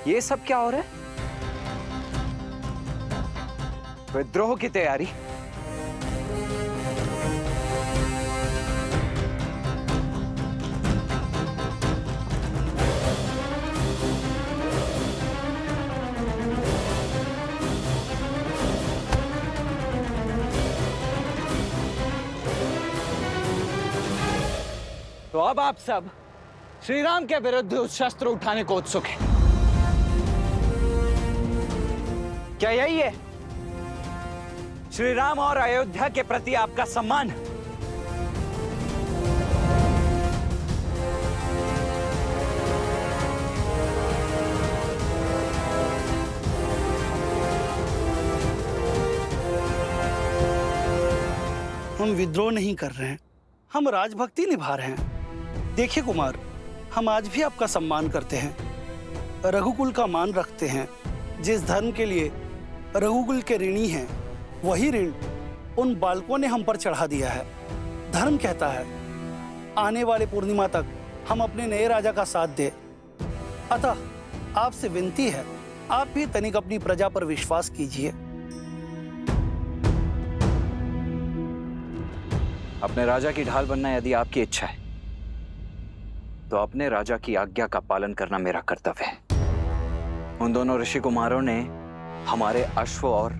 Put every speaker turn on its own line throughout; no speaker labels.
ये सब क्या हो रहा है? विद्रोह की तैयारी? तो अब आप सब श्री राम के विरुद्ध उस शस्त्र उठाने को उत्सुक हैं। क्या यही है श्री राम और अयोध्या के प्रति आपका सम्मान?
हम विद्रोह नहीं कर रहे हैं, हम राजभक्ति निभा रहे हैं। देखिए कुमार, हम आज भी आपका सम्मान करते हैं, रघुकुल का मान रखते हैं। जिस धर्म के लिए रघुकुल के ऋणी हैं, वही ऋण उन बालकों ने हम पर चढ़ा दिया है। धर्म कहता है आने वाले पूर्णिमा तक हम अपने नए राजा का साथ दें। अतः आपसे विनती है, आप भी तनिक अपनी प्रजा पर विश्वास कीजिए।
अपने राजा की ढाल बनना यदि आपकी इच्छा है, तो अपने राजा की आज्ञा का पालन करना मेरा कर्तव्य है। उन दोनों ऋषि कुमारों ने हमारे अश्व और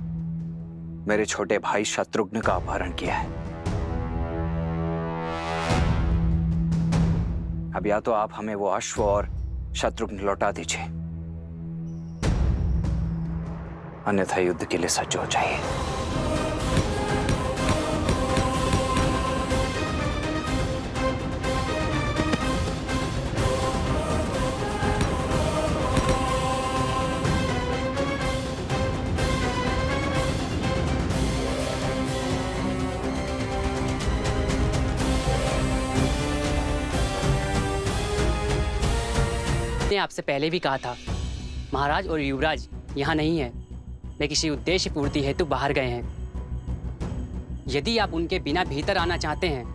मेरे छोटे भाई शत्रुघ्न का अपहरण किया है। अब या तो आप हमें वो अश्व और शत्रुघ्न लौटा दीजिए, अन्यथा युद्ध के लिए सज्ज हो जाइए।
मैंने आपसे पहले भी कहा था, महाराज और युवराज यहाँ नहीं है। वे किसी उद्देश्य पूर्ति हेतु बाहर गए हैं। यदि आप उनके बिना भीतर आना चाहते हैं,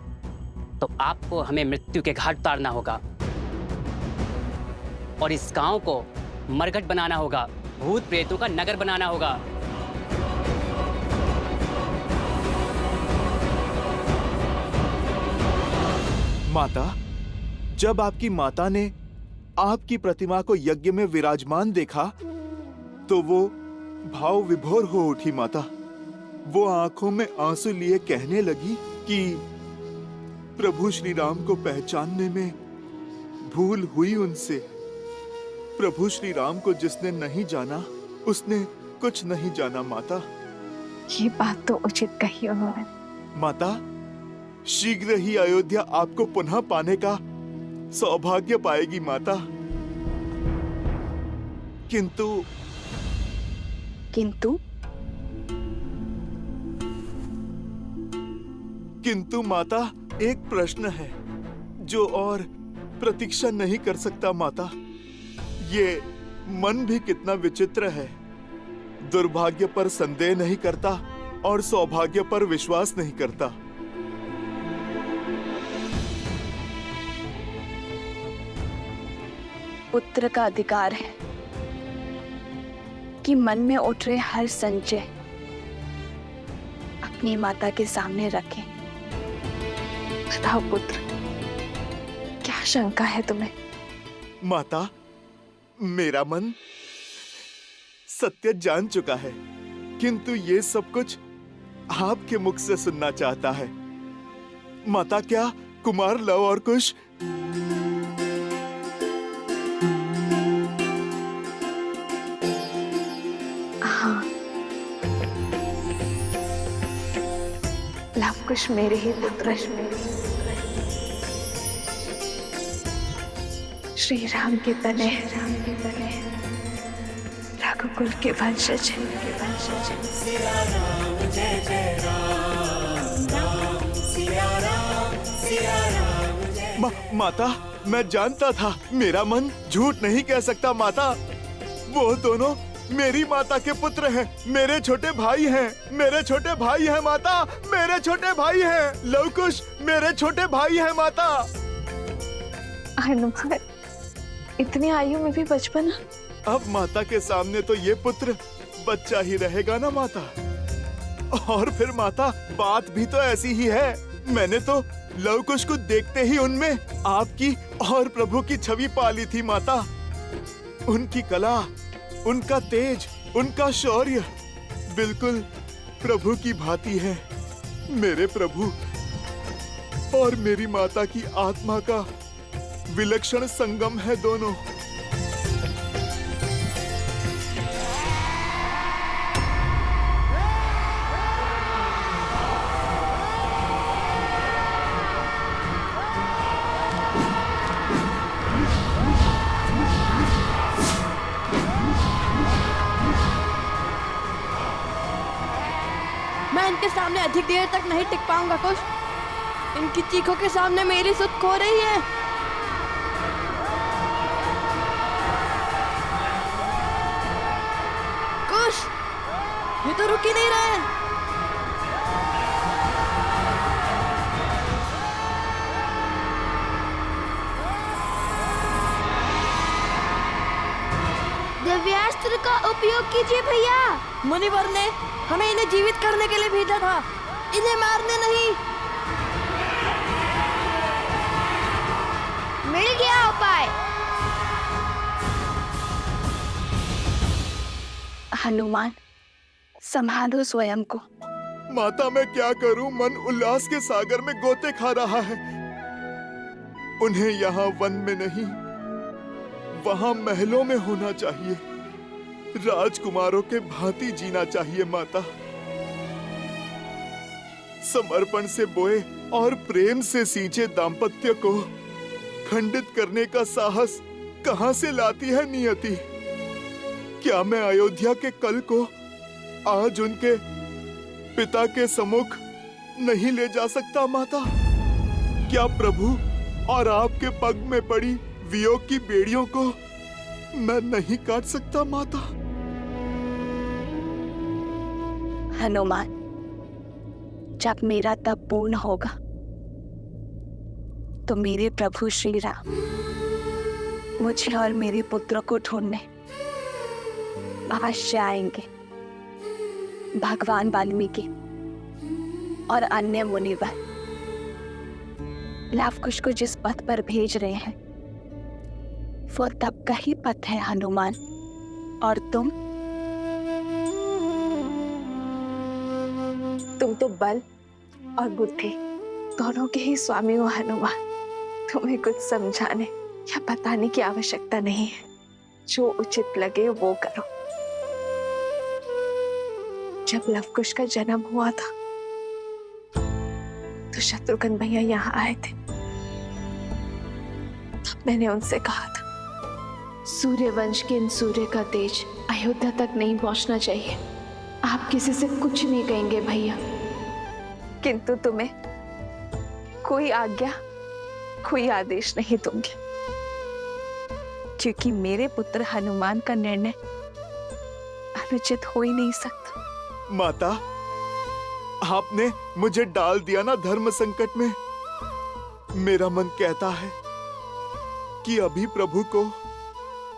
तो आपको हमें मृत्यु के घाट उतारना होगा और इस गांव को मरघट बनाना होगा, भूत प्रेतों का नगर बनाना होगा।
माता, जब आपकी माता ने आपकी प्रतिमा को यज्ञ में विराजमान देखा, तो वो भाव विभोर हो उठी। माता, वो आंखों में आंसू लिए कहने लगी कि प्रभु श्री राम को पहचानने में भूल हुई उनसे। प्रभु श्री राम को जिसने नहीं जाना, उसने कुछ नहीं जाना। माता,
ये बात तो उचित कही उन्होंने।
माता, शीघ्र ही अयोध्या आपको पुनः पाने का सौभाग्य पाएगी। माता, किंतु माता, एक प्रश्न है जो और प्रतीक्षा नहीं कर सकता। माता, ये मन भी कितना विचित्र है। दुर्भाग्य पर संदेह नहीं करता और सौभाग्य पर विश्वास नहीं करता।
पुत्र का अधिकार है कि मन में उठ रहे हर संशय अपनी माता के सामने रखें। बताओ पुत्र, क्या शंका है तुम्हें?
माता, मेरा मन सत्य जान चुका है, किंतु ये सब कुछ आपके मुख से सुनना चाहता है। माता, क्या कुमार लव और कुश
कुछ मेरे ही पुत्र श्री राम के तने रघुकुल के वंशज
माता, मैं जानता था, मेरा मन झूठ नहीं कह सकता। माता, वो दोनों मेरी माता के पुत्र हैं, मेरे छोटे भाई हैं, मेरे छोटे भाई हैं। माता, मेरे छोटे भाई हैं। लवकुश मेरे छोटे भाई हैं। माता,
हनुमान इतनी आयु में भी बचपना।
अब माता के सामने तो ये पुत्र बच्चा ही रहेगा ना माता। और फिर माता, बात भी तो ऐसी ही है। मैंने तो लव कुश को देखते ही उनमें आपकी और प्रभु की छवि पाली थी माता। उनकी कला, उनका तेज, उनका शौर्य बिल्कुल प्रभु की भांति है। मेरे प्रभु और मेरी माता की आत्मा का विलक्षण संगम है दोनों।
मैं इनके सामने अधिक देर तक नहीं टिक पाऊंगा कुश। इनकी चीखों के सामने मेरी सुध खो रही है। कुश, ये तो रुक ही नहीं रहे। दिव्यास्त्र का उपयोग कीजिए भैया। मुनिवर ने हमें इन्हें जीवित करने के लिए भेजा था, इन्हें मारने नहीं। मिल गया उपाय।
हनुमान, संभालो स्वयं को।
माता, मैं क्या करूं? मन उल्लास के सागर में गोते खा रहा है। उन्हें यहाँ वन में नहीं, वहाँ महलों में होना चाहिए। राजकुमारों के भांति जीना चाहिए माता। समर्पण से बोए और प्रेम से सींचे दाम्पत्य को खंडित करने का साहस कहाँ से लाती है नियति? क्या मैं अयोध्या के कल को आज उनके पिता के सम्मुख नहीं ले जा सकता माता? क्या प्रभु और आपके पग में पड़ी वियोग की बेड़ियों को मैं नहीं काट सकता माता?
हनुमान, जब मेरा तप पूर्ण होगा तो मेरे प्रभु श्री राम मुझे और मेरे पुत्र को ढूंढने अवश्य आएंगे। भगवान वाल्मीकि और अन्य मुनिवर लव कुश को जिस पथ पर भेज रहे हैं वो तप का ही पथ है हनुमान। और तुम तो बल और बुद्धि दोनों के ही स्वामी हो हनुमान। तुम्हें कुछ समझाने या बताने की आवश्यकता नहीं है। जो उचित लगे वो करो। जब लव कुश का जन्म हुआ था तो शत्रुघ्न भैया यहाँ आए थे। तब मैंने उनसे कहा था, सूर्यवंश के इन सूर्य का तेज अयोध्या तक नहीं पहुंचना चाहिए। आप किसी से कुछ नहीं कहेंगे भैया। किंतु तुम्हें कोई आज्ञा, कोई आदेश नहीं दूंगी, क्योंकि मेरे पुत्र हनुमान का निर्णय अनुचित हो ही नहीं सकता।
माता, आपने मुझे डाल दिया ना धर्म संकट में। मेरा मन कहता है कि अभी प्रभु को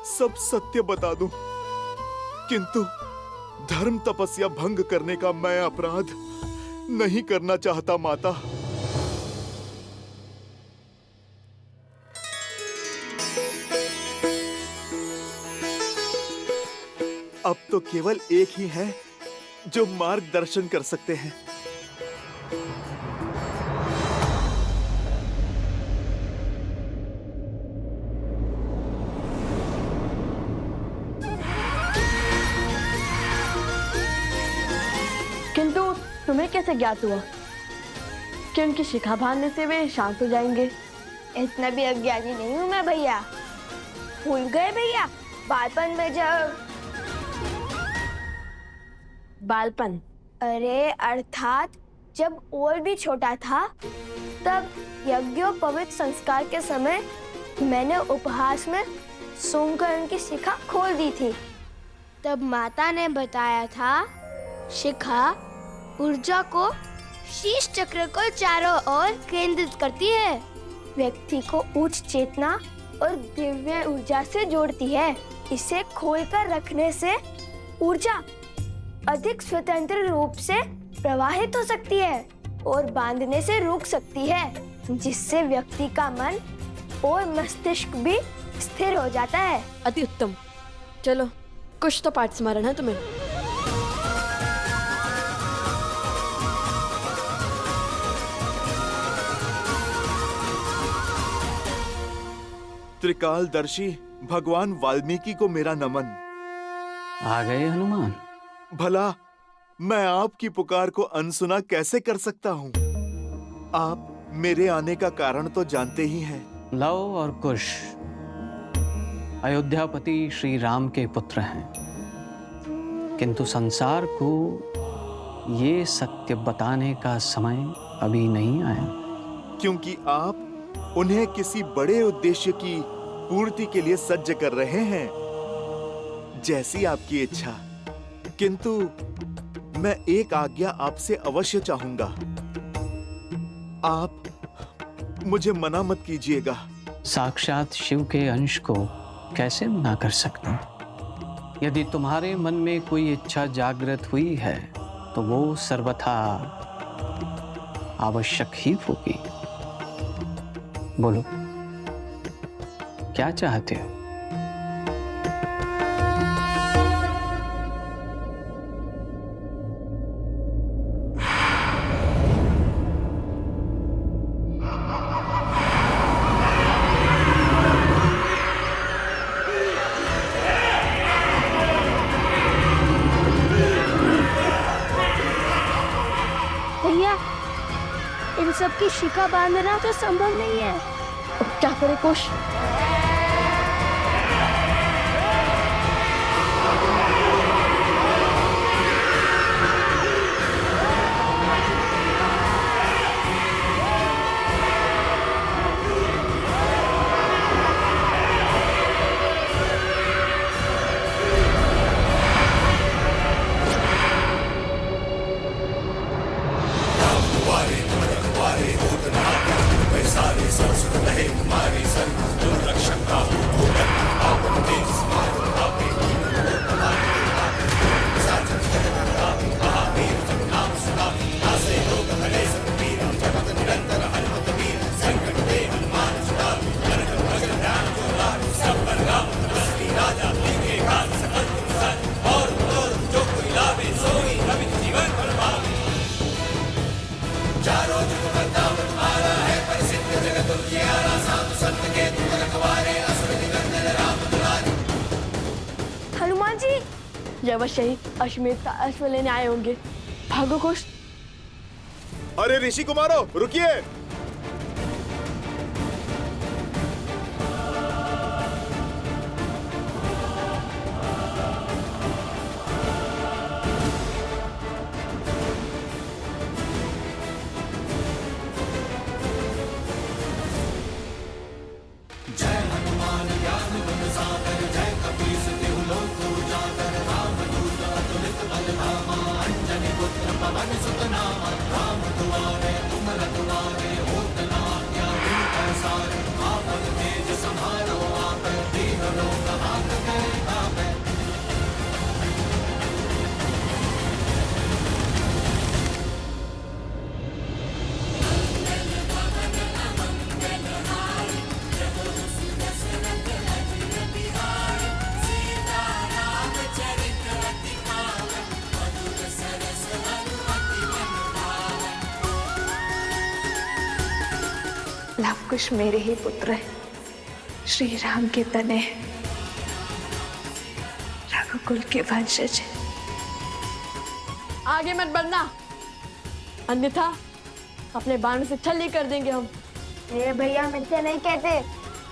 सब सत्य बता दूं, किंतु धर्म तपस्या भंग करने का मैं अपराध नहीं करना चाहता माता। अब तो केवल एक ही है जो मार्गदर्शन कर सकते हैं।
किंतु तुम्हें कैसे ज्ञात हुआ कि उनकी शिखा बांधने से वे शांत हो जाएंगे?
इतना भी अज्ञानी नहीं हूँ मैं भैया। भूल गए भैया, बालपन में जब
बालपन?
अरे अर्थात जब और भी छोटा था, तब यज्ञोपवीत संस्कार के समय मैंने उपहास में सूंघकर उनकी शिखा खोल दी थी। तब माता ने बताया था, शिखा ऊर्जा को शीश चक्र को चारों ओर केंद्रित करती है। व्यक्ति को उच्च चेतना और दिव्य ऊर्जा से जोड़ती है। इसे खोलकर रखने से ऊर्जा अधिक स्वतंत्र रूप से प्रवाहित हो सकती है और बांधने से रुक सकती है, जिससे व्यक्ति का मन और मस्तिष्क भी स्थिर हो जाता है।
अति उत्तम। चलो, कुछ तो पाठ स्मरण है तुम्हें।
त्रिकालदर्शी भगवान वाल्मीकि को मेरा नमन।
आ गए हनुमान।
भला मैं आपकी पुकार को अनसुना कैसे कर सकता हूँ? आप मेरे आने का कारण तो जानते ही हैं।
लव और कुश अयोध्यापति श्री राम के पुत्र हैं, किंतु संसार को ये सत्य बताने का समय अभी नहीं आया।
क्योंकि आप उन्हें किसी बड़े उद्देश्य की पूर्ति के लिए सज्ज कर रहे हैं, जैसी आपकी इच्छा। किंतु मैं एक आज्ञा आपसे अवश्य चाहूंगा। आप मुझे मना मत कीजिएगा।
साक्षात शिव के अंश को कैसे मना कर सकते हैं? यदि तुम्हारे मन में कोई इच्छा जागृत हुई है तो वो सर्वथा आवश्यक ही होगी। बोलो, क्या चाहते हो?
भैया, इन सब की शिखा बांधना तो संभव नहीं है। अब क्या करे कुश? हनुमान जी, ये अवश्य ही अश्वमेध का अश्व लेने आए होंगे। भागो कुश।
अरे ऋषि कुमारो, रुकिए।
लवकुश मेरे ही पुत्र है, श्री राम के तने हैं, रघुकुल के वंशज हैं।
आगे मत बढ़ना, अन्यथा अपने बाण से छल्ली कर देंगे हम।
मेरे भैया मिथ्या नहीं कहते।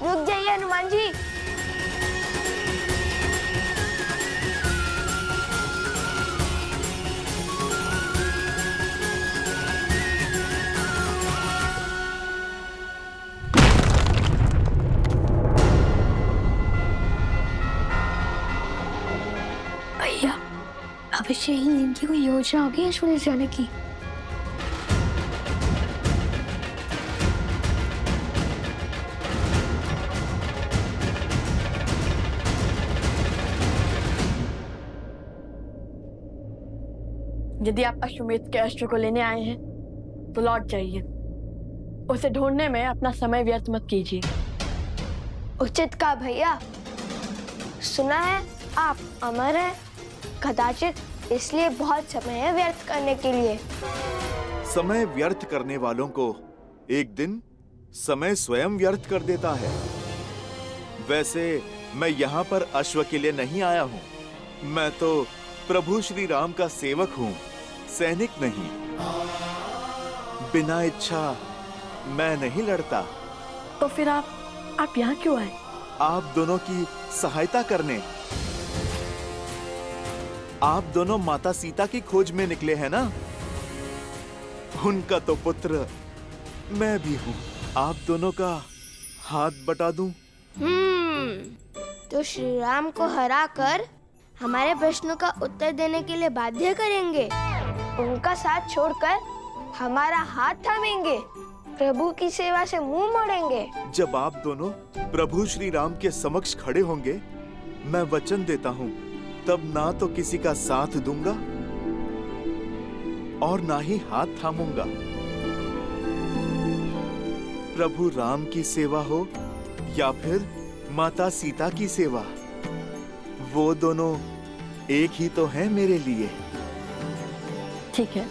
रुक जाइए हनुमान जी।
भैया, अवश्य ही इनकी कोई योजना होगी अश्वमेध जाने की।
यदि आप अश्वमेध के अस्त्र को लेने आए हैं तो लौट जाइए। उसे ढूंढने में अपना समय व्यर्थ मत कीजिए।
उचित कहा भैया। सुना है आप अमर हैं, कदाचित इसलिए बहुत समय है व्यर्थ करने के लिए।
समय व्यर्थ करने वालों को एक दिन समय स्वयं व्यर्थ कर देता है। वैसे मैं यहाँ पर अश्व के लिए नहीं आया हूँ। मैं तो प्रभु श्री राम का सेवक हूँ, सैनिक नहीं। बिना इच्छा मैं नहीं लड़ता।
तो फिर आप यहाँ क्यों आए?
आप दोनों की सहायता करने। आप दोनों माता सीता की खोज में निकले हैं ना? उनका तो पुत्र मैं भी हूँ। आप दोनों का हाथ बटा दूं?
तो श्री राम को हराकर हमारे प्रश्नों का उत्तर देने के लिए बाध्य करेंगे, उनका साथ छोड़कर हमारा हाथ थामेंगे, प्रभु की सेवा से मुंह मोड़ेंगे।
जब आप दोनों प्रभु श्री राम के समक्ष खड़े होंगे, मैं वचन देता हूँ, तब ना तो किसी का साथ दूंगा और ना ही हाथ थामूंगा। प्रभु राम की सेवा हो या फिर माता सीता की सेवा, वो दोनों एक ही तो हैं मेरे लिए।
ठीक है,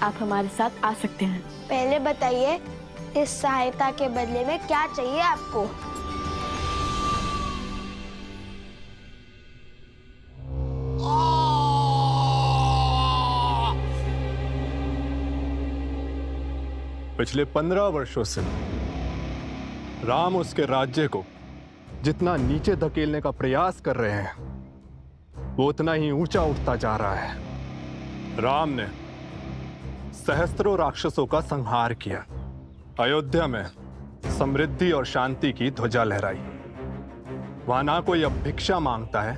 आप हमारे साथ आ सकते हैं।
पहले बताइए, इस सहायता के बदले में क्या चाहिए आपको?
पिछले 15 वर्षों से राम उसके राज्य को जितना नीचे धकेलने का प्रयास कर रहे हैं, वो उतना ही ऊंचा उठता जा रहा है। राम ने सहस्त्रों राक्षसों का संहार किया, अयोध्या में समृद्धि और शांति की ध्वजा लहराई। वहां ना कोई अब भिक्षा मांगता है,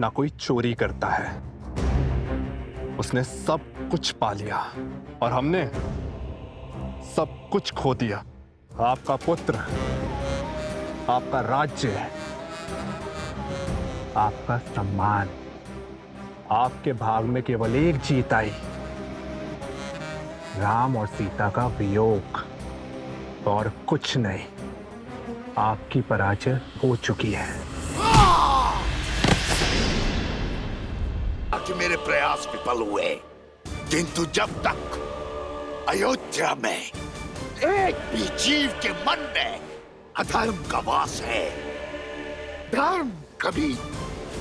ना कोई चोरी करता है। उसने सब कुछ पा लिया और हमने सब कुछ खो दिया। आपका पुत्र, आपका राज्य, आपका सम्मान, आपके भाग में केवल एक जीत आई, राम और सीता का वियोग, और कुछ नहीं। आपकी पराजय हो चुकी है।
आज मेरे प्रयास विफल हुए, किंतु जब तक अयोध्या में एक भी जीव के मन में अधर्म का वास है, धर्म कभी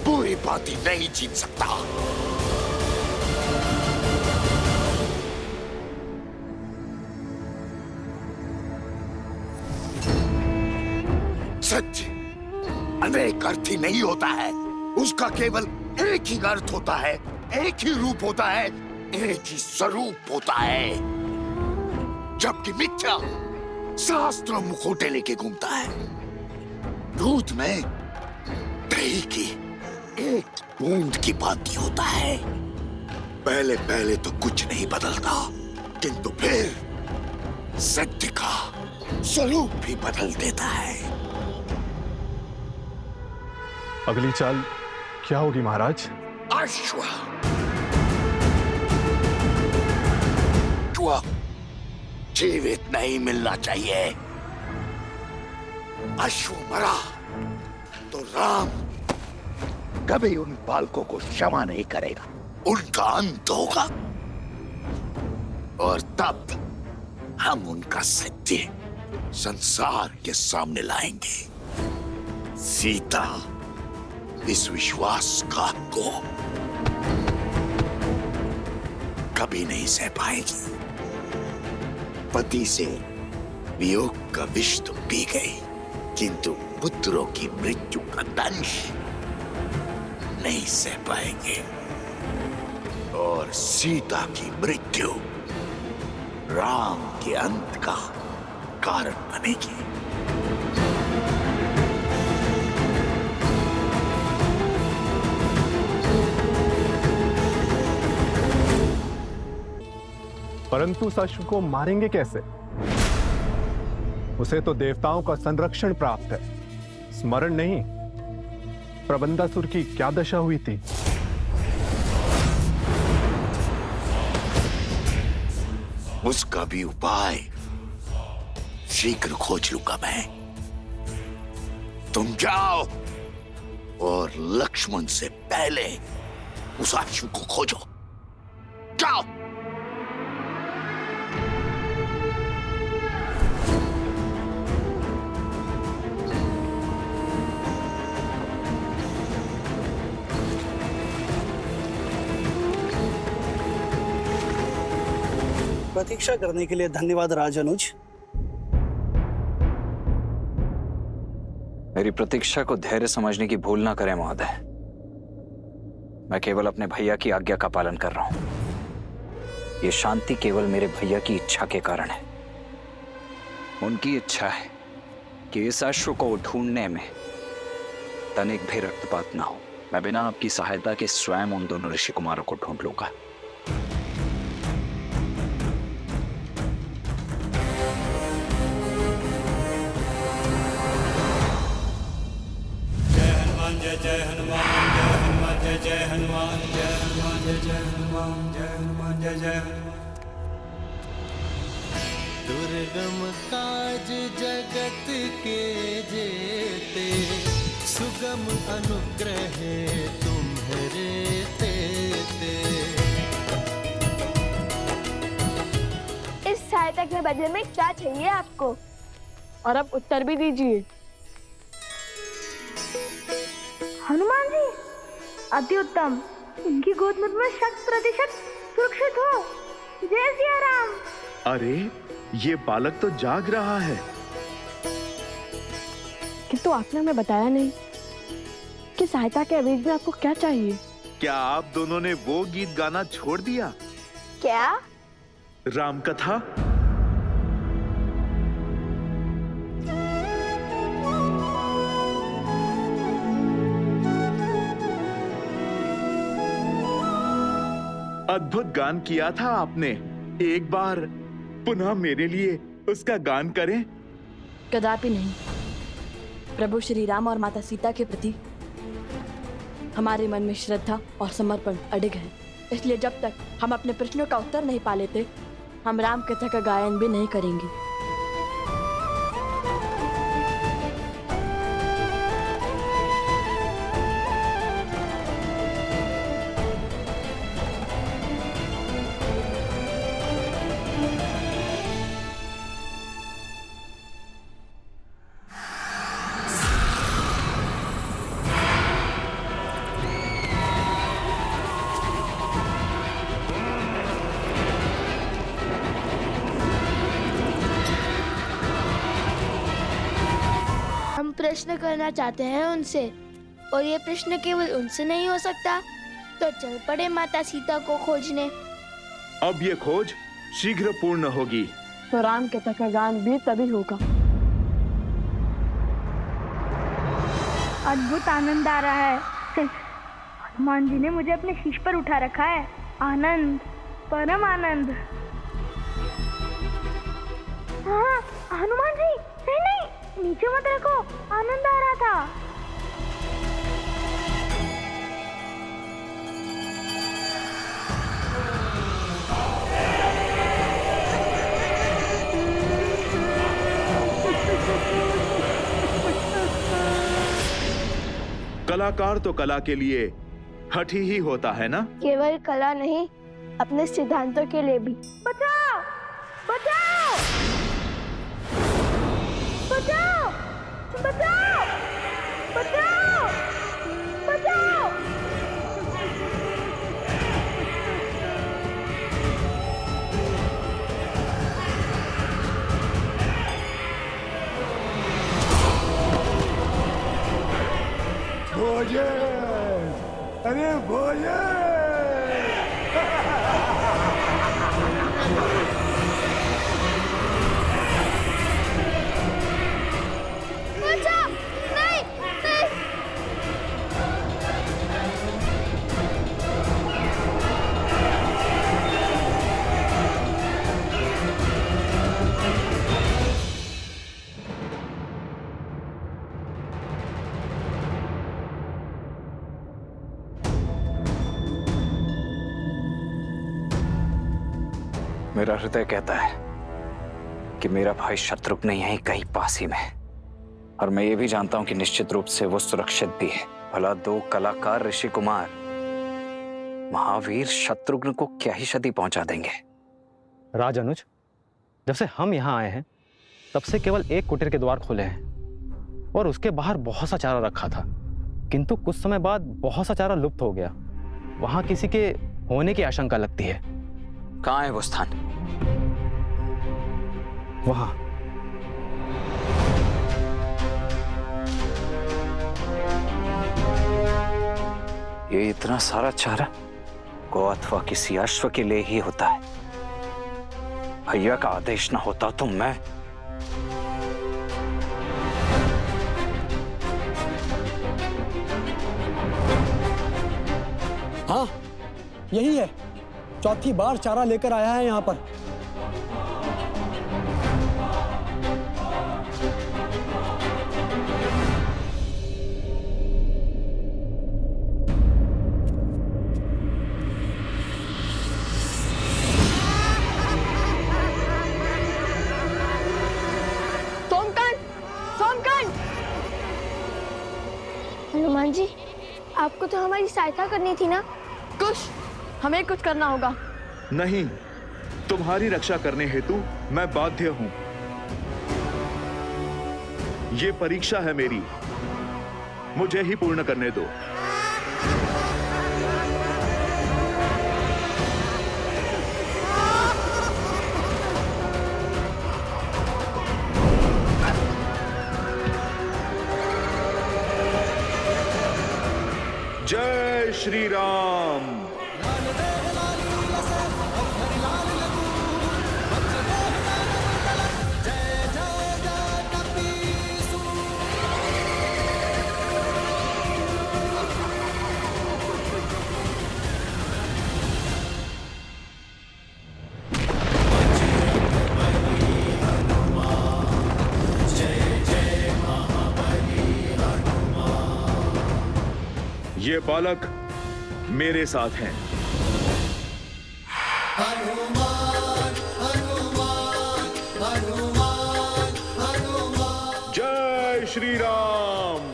बुरी बातें नहीं जीत सकता। सत्य अनेक अर्थी नहीं होता है, उसका केवल एक ही अर्थ होता है, एक ही रूप होता है, एक ही स्वरूप होता है। जबकि मिथ्या शास्त्र मुखोटे लेके घूमता है। दूध में दही की एक बूंद की भांति होता है। पहले पहले तो कुछ नहीं बदलता, किंतु फिर सत्य का स्वरूप भी बदल देता है।
अगली चाल क्या होगी महाराज?
अश्व जीवित नहीं मिलना चाहिए। अश्व मरा तो राम कभी उन बालकों को क्षमा नहीं करेगा, उनका अंत होगा और तब हम उनका सत्य संसार के सामने लाएंगे। सीता इस विश्वासघात को कभी नहीं सह पाएगी। पति से वियोग का विष तो पी गई, किंतु पुत्रों की मृत्यु का दंश नहीं सह पाएंगे और सीता की मृत्यु राम के अंत का कारण बनेगी।
परंतु उस अश्व को मारेंगे कैसे? उसे तो देवताओं का संरक्षण प्राप्त है। स्मरण नहीं, प्रबंधासुर की क्या दशा हुई थी?
उसका भी उपाय शीघ्र खोज लूंगा मैं। तुम जाओ और लक्ष्मण से पहले उस आशु को खोजो। जाओ।
प्रतीक्षा करने के लिए धन्यवाद राजनुज।
मेरी प्रतीक्षा को धैर्य समझने की भूल ना करें महोदय। मैं केवल अपने भैया की आज्ञा का पालन कर रहा हूं। ये शांति केवल मेरे भैया की इच्छा के कारण है। उनकी इच्छा है कि इस अश्व को ढूंढने में तनिक भी रक्तपात ना हो। मैं बिना आपकी सहायता के स्वयं उन दोनों ऋषि कुमारों को ढूंढ लूंगा।
जय हनुमान जय हनुमान जय जय हनुमान जय हनुमान जय जय हनुमान जय हनुमान जय जय हनुमान। दुर्गम काज जगत के जेते, सुगम अनुग्रह तुम्हारे तेते।
इस सहायता के बदले में क्या चाहिए आपको? और अब उत्तर भी दीजिए।
हनुमान जी, अति उत्तम। इनकी गोद मुझ में 100% सुरक्षित हो। जय सिया राम।
अरे ये बालक तो जाग रहा है।
किंतु आपने हमें बताया नहीं कि सहायता के अवेज में आपको क्या चाहिए।
क्या आप दोनों ने वो गीत गाना छोड़ दिया?
क्या?
राम कथा। अद्भुत गान किया था आपने। एक बार पुनः मेरे लिए उसका गान करें।
कदापि नहीं। प्रभु श्री राम और माता सीता के प्रति हमारे मन में श्रद्धा और समर्पण अडिग है। इसलिए जब तक हम अपने प्रश्नों का उत्तर नहीं पा लेते, हम राम कथा का गायन भी नहीं करेंगे।
प्रश्न करना चाहते हैं उनसे, और ये प्रश्न केवल उनसे नहीं हो सकता, तो चल पड़े माता सीता को खोजने।
अब ये खोज शीघ्र पूर्ण होगी।
तो राम कथा का गान भी तभी होगा।
अद्भुत आनंद आ रहा है। हनुमान जी ने मुझे अपने शीश पर उठा रखा है। आनंद, परम आनंद। हाँ, हनुमान जी, नहीं नहीं, नीचे मत रखो, आनंद आ रहा था।
कलाकार तो कला के लिए हठी ही होता है ना?
केवल कला नहीं, अपने सिद्धांतों के लिए भी।
बचाओ, बचाओ, बचाओ, बचाओ, बचाओ, बचाओ।
भोजन, अरे भोजन।
मेरा हृदय कहता है कि मेरा भाई शत्रुघ्न यहीं कहीं पास ही में है, और मैं ये भी जानता हूं कि निश्चित रूप से वो सुरक्षित भी है। भला दो कलाकार ऋषि कुमार महावीर शत्रुघ्न को क्या ही क्षति पहुंचा देंगे।
राज अनुज, जब से हम यहाँ आए हैं तब से केवल एक कुटीर के द्वार खुले हैं और उसके बाहर बहुत सा चारा रखा था, किंतु कुछ समय बाद बहुत सा चारा लुप्त हो गया। वहां किसी के होने की आशंका लगती है।
कहाँ है वो स्थान?
वहां।
ये इतना सारा चारा गौ अथवा किसी अश्व के लिए ही होता है। भैया का आदेश ना होता तो मैं
हाँ, यही है। चौथी बार चारा लेकर आया है यहाँ पर।
हनुमान जी, आपको तो हमारी सहायता करनी थी ना।
कुछ हमें कुछ करना होगा।
नहीं, तुम्हारी रक्षा करने हेतु मैं बाध्य हूं। ये परीक्षा है मेरी, मुझे ही पूर्ण करने दो। जय श्री राम। ये बालक मेरे साथ हैं। जय श्री राम।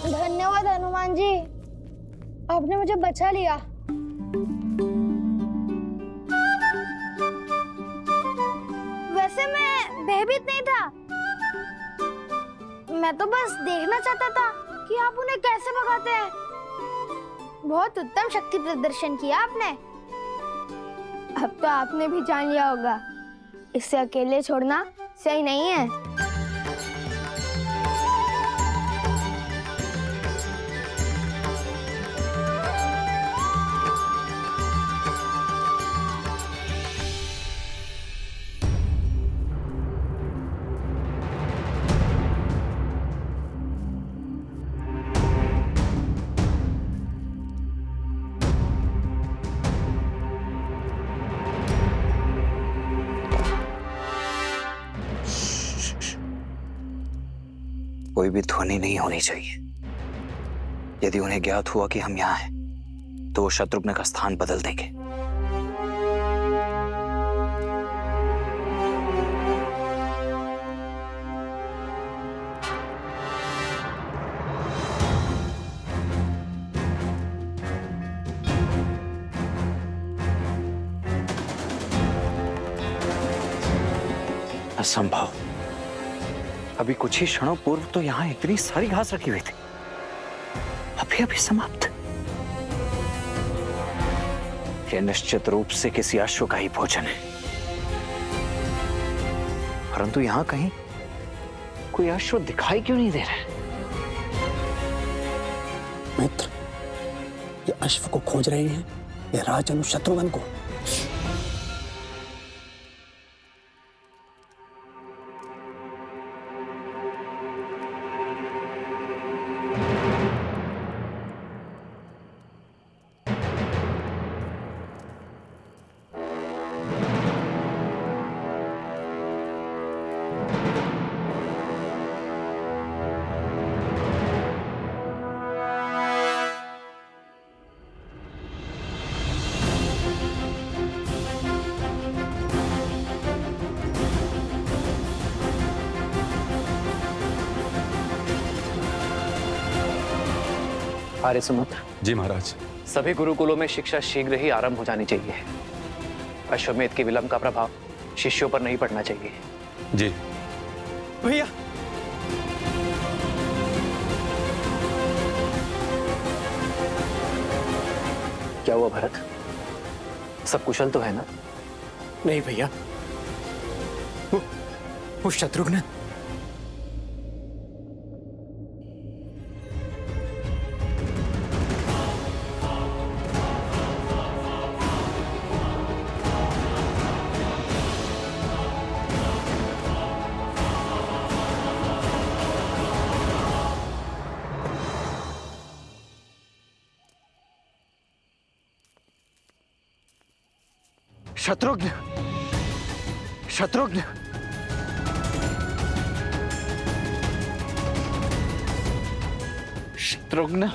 धन्यवाद हनुमान जी, आपने मुझे बचा लिया। वैसे मैं भयभीत नहीं था, मैं तो बस देखना चाहता था कि आप उन्हें कैसे भगाते हैं। बहुत उत्तम शक्ति प्रदर्शन किया आपने। अब तो आपने भी जान लिया होगा, इसे अकेले छोड़ना सही नहीं है।
कोई भी ध्वनि नहीं होनी चाहिए। यदि उन्हें ज्ञात हुआ कि हम यहाँ हैं, तो वो शत्रुघ्न का स्थान बदल देंगे। असंभव। अभी कुछ ही क्षणों पूर्व तो यहां इतनी सारी घास रखी हुई थी, अभी अभी समाप्त। यह निश्चित रूप से किसी अश्व का ही भोजन है, परंतु यहां कहीं कोई अश्व दिखाई क्यों नहीं दे रहा है?
मित्र, ये अश्व को खोज रहे हैं, ये राजनु शत्रुघ्न को।
आर्य सुमुख,
जी महाराज।
सभी गुरुकुलों में शिक्षा शीघ्र ही आरंभ हो जानी चाहिए। अश्वमेध के विलंब का प्रभाव शिष्यों पर नहीं पड़ना चाहिए।
जी
भैया
क्या हुआ भरत, सब कुशल तो है ना?
नहीं भैया, वो शत्रुघ्न
शत्रुघ्न, शत्रुघ्न, शत्रुघ्न,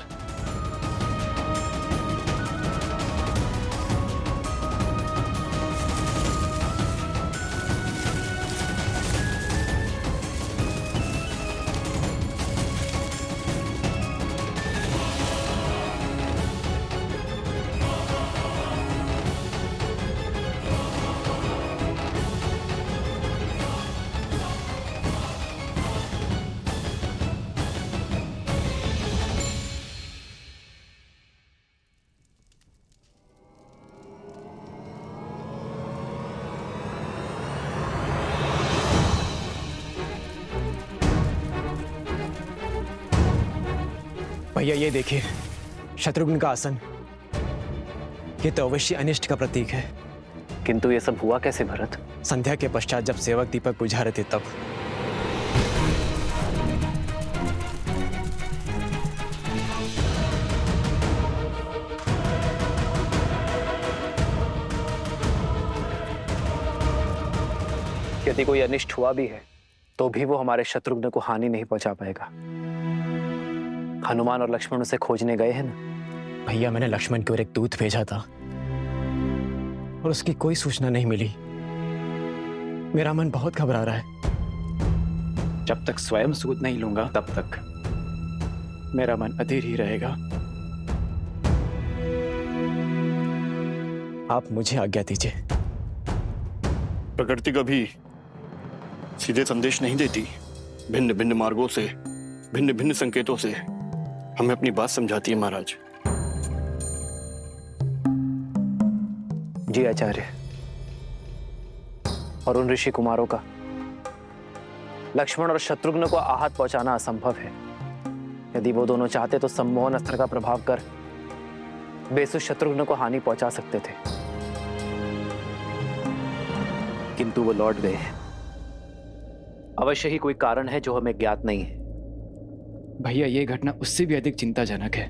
भैया ये देखिए, शत्रुघ्न का आसन। ये तो अवश्य अनिष्ट का प्रतीक है।
किंतु ये सब हुआ कैसे भरत?
संध्या के पश्चात जब सेवक दीपक बुझा रहे थे तब।
यदि कोई अनिष्ट हुआ भी है तो भी वो हमारे शत्रुघ्न को हानि नहीं पहुंचा पाएगा। हनुमान और लक्ष्मण उसे खोजने गए हैं ना?
भैया मैंने लक्ष्मण की ओर एक दूत भेजा था और उसकी कोई सूचना नहीं मिली। मेरा मन बहुत घबरा रहा है। जब तक स्वयं सूत नहीं लूंगा तब तक मेरा मन अधीर ही रहेगा। आप मुझे आज्ञा दीजिए।
प्रकृति कभी सीधे संदेश नहीं देती। भिन्न भिन्न मार्गों से, भिन्न भिन्न संकेतों से हमें अपनी बात समझाती है महाराज।
जी आचार्य, और उन ऋषि कुमारों का लक्ष्मण और शत्रुघ्न को आहत पहुंचाना असंभव है। यदि वो दोनों चाहते तो सम्मोहन अस्त्र का प्रभाव कर बेसुध शत्रुघ्न को हानि पहुंचा सकते थे, किंतु वो लौट गए। अवश्य ही कोई कारण है जो हमें ज्ञात नहीं है।
भैया ये घटना उससे भी अधिक चिंताजनक है।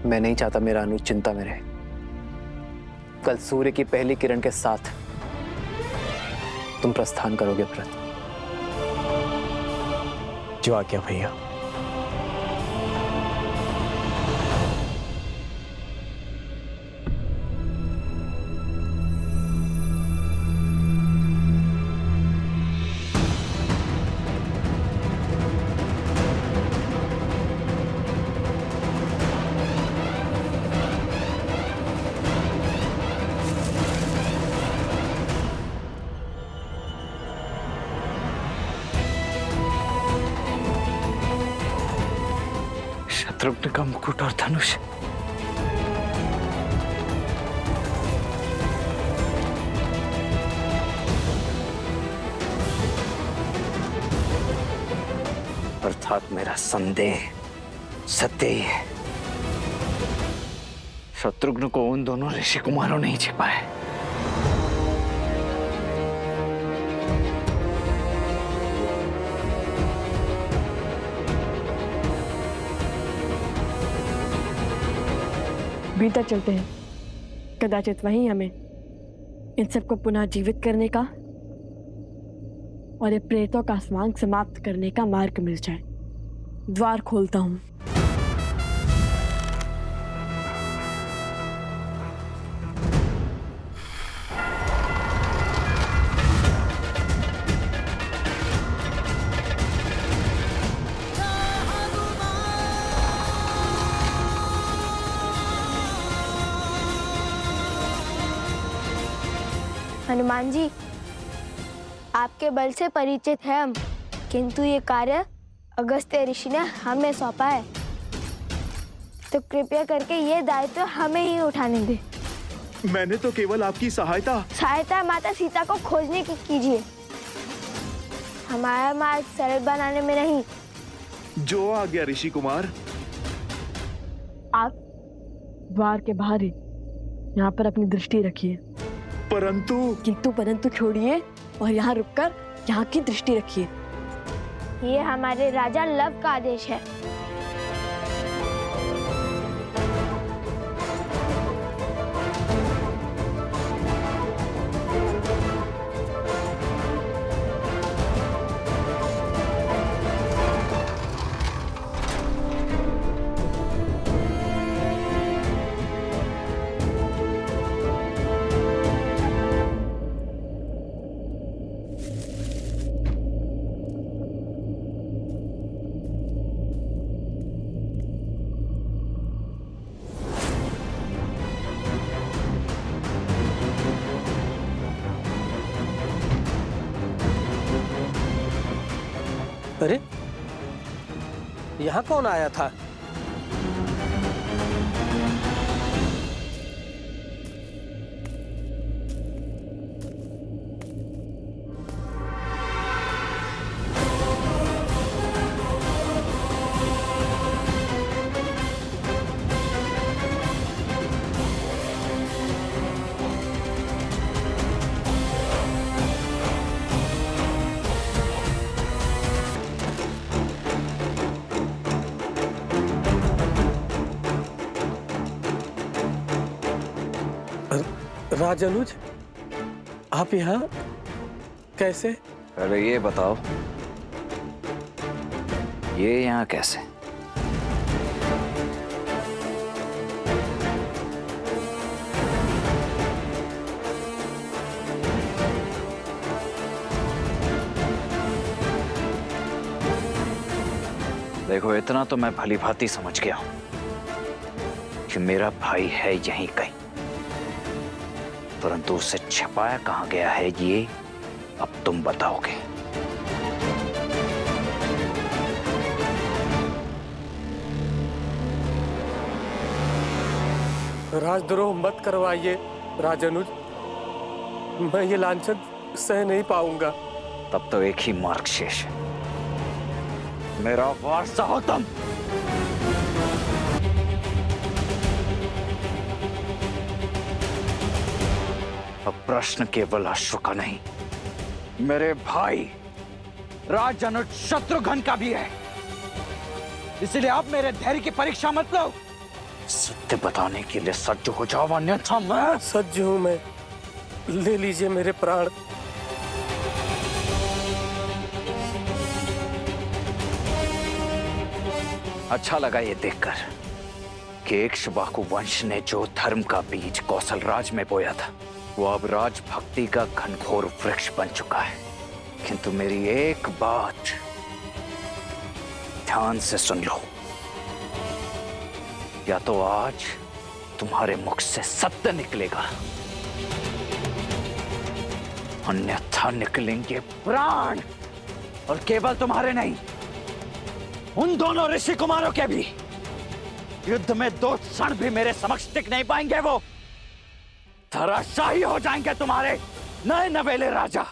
मैं नहीं चाहता मेरा अनुज चिंता में रहे। कल सूर्य की पहली किरण के साथ तुम प्रस्थान करोगे भरत।
जो आज्ञा भैया।
शत्रुघ्न का मुकुट और धनुष। अर्थात मेरा संदेह सत्य ही है। शत्रुघ्न को उन दोनों ऋषि कुमारों ने ही छिपा है।
भीतर चलते हैं, कदाचित वहीं हमें इन सबको पुनः जीवित करने का और ये प्रेतों का स्वांग समाप्त करने का मार्ग मिल जाए। द्वार खोलता हूं।
हनुमान जी, आपके बल से परिचित है हम, किंतु ये कार्य अगस्त्य ऋषि ने हमें सौंपा है, तो कृपया करके ये दायित्व हमें ही उठाने दे।
मैंने तो केवल आपकी
सहायता माता सीता को खोजने की कीजिए, हमारा मार्ग सरल बनाने में नहीं।
जो आ गया ऋषि कुमार।
आप द्वार के बाहर ही यहाँ पर अपनी दृष्टि रखिए।
परंतु
छोड़िए और यहाँ रुककर यहाँ की दृष्टि रखिए।
ये हमारे राजा लव का आदेश है।
अरे, यहाँ कौन आया था? राजानुज, आप यहाँ कैसे?
पहले ये बताओ, ये यहाँ कैसे? देखो, इतना तो मैं भली भांति समझ गया हूं कि मेरा भाई है यहीं कहीं, परंतु उसे छिपाया कहां गया है ये अब तुम बताओगे।
राजद्रोह मत करवाइए राजानुज, मैं ये लांछन सह नहीं पाऊंगा।
तब तो एक ही मार्ग शेष है, मेरा वारसा हो तुम। अब प्रश्न केवल अश्व का नहीं, मेरे भाई राजनुज शत्रुघ्न का भी है, इसलिए आप मेरे धैर्य की परीक्षा मत लो। सत्य बताने के लिए सज्ज हो जाओ, अन्यथा मैं
सज्ज हूं। मैं, ले लीजिए मेरे प्राण।
अच्छा लगा ये देखकर कि इक्ष्वाकु वंश ने जो धर्म का बीज कौशलराज में बोया था, वो अब राजभक्ति का घनघोर वृक्ष बन चुका है। किंतु मेरी एक बात ध्यान से सुन लो, या तो आज तुम्हारे मुख से सत्य निकलेगा, अन्यथा निकलेंगे प्राण, और केवल तुम्हारे नहीं, उन दोनों ऋषि कुमारों के भी। युद्ध में 2 क्षण भी मेरे समक्ष टिक नहीं पाएंगे, वो धराशायी हो जाएंगे तुम्हारे नए नवेले राजा।